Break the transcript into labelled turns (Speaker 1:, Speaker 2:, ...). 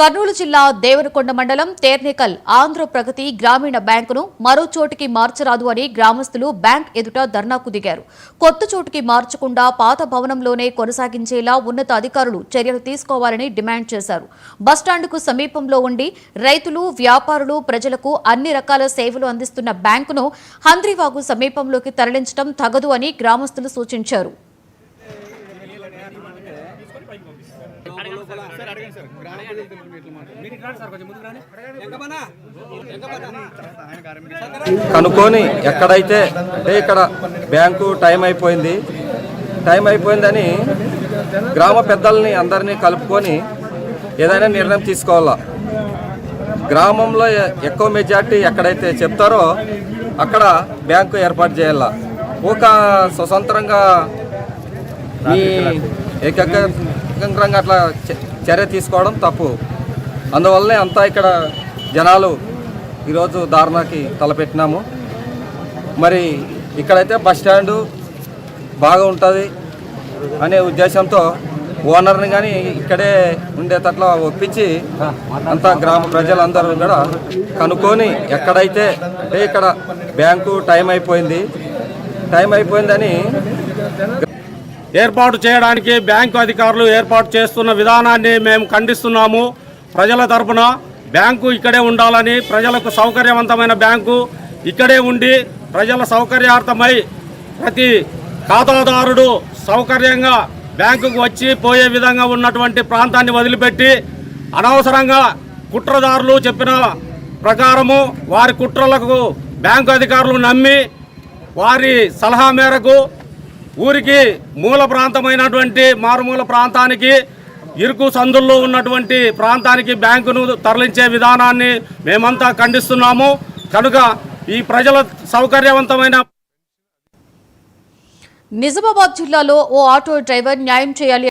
Speaker 1: కర్నూలు జిల్లా దేవరకొండ మండలం తేర్నేకల్ ఆంధ్ర ప్రగతి గ్రామీణ బ్యాంకును మరో చోటికి మార్చరాదు అని గ్రామస్తులు బ్యాంక్ ఎదుట ధర్నాకు దిగారు. కొత్త చోటికి మార్చకుండా పాత భవనంలోనే కొనసాగించేలా ఉన్నత అధికారులు చర్యలు తీసుకోవాలని డిమాండ్ చేశారు. బస్టాండ్కు సమీపంలో ఉండి రైతులు, వ్యాపారులు, ప్రజలకు అన్ని రకాల సేవలు అందిస్తున్న బ్యాంకును హంద్రీవాగు సమీపంలోకి తరలించడం తగదు అని గ్రామస్తులు సూచించారు.
Speaker 2: కనుక్కొని ఎక్కడైతే అంటే ఇక్కడ బ్యాంకు టైం అయిపోయిందని గ్రామ పెద్దల్ని అందరినీ కలుపుకొని ఏదైనా నిర్ణయం తీసుకోవాలా. గ్రామంలో ఎక్కువ మెజార్టీ ఎక్కడైతే చెప్తారో అక్కడ బ్యాంకు ఏర్పాటు చేయాలా. ఒక స్వతంత్రంగా ఈ ఏకగ్రంగా అట్లా చర్య తీసుకోవడం తప్పు. అందువల్లనే అంతా ఇక్కడ జనాలు ఈరోజు ధారణకి తలపెట్టినాము. మరి ఇక్కడైతే బస్టాండు బాగా ఉంటుంది అనే ఉద్దేశంతో ఓనర్ని కానీ ఇక్కడే ఉండేటట్లా ఒప్పించి అంతా గ్రామ ప్రజలందరూ కూడా కనుక్కొని ఎక్కడైతే అంటే ఇక్కడ బ్యాంకు టైం అయిపోయిందని
Speaker 3: ఏర్పాటు చేయడానికి బ్యాంకు అధికారులు ఏర్పాటు చేస్తున్న విధానాన్ని మేము ఖండిస్తున్నాము. ప్రజల తరపున బ్యాంకు ఇక్కడే ఉండాలని, ప్రజలకు సౌకర్యవంతమైన బ్యాంకు ఇక్కడే ఉండి ప్రజల సౌకర్యార్థమై ప్రతి ఖాతాదారుడు సౌకర్యంగా బ్యాంకుకు వచ్చి పోయే విధంగా ఉన్నటువంటి ప్రాంతాన్ని వదిలిపెట్టి అనవసరంగా కుట్రదారులు చెప్పిన ప్రకారము వారి కుట్రలకు బ్యాంకు అధికారులు నమ్మి వారి సలహా మేరకు ఊరికి మూల ప్రాంతమైనటువంటి మారుమూల ప్రాంతానికి, ఇరుకు సందుల్లో ఉన్నటువంటి ప్రాంతానికి బ్యాంకును తరలించే విధానాన్ని మేమంతా ఖండిస్తున్నాము. కనుక ఈ ప్రజల సౌకర్యవంతమైన
Speaker 1: నిజామాబాద్ జిల్లాలో ఓ ఆటో డ్రైవర్ న్యాయం చేయాలి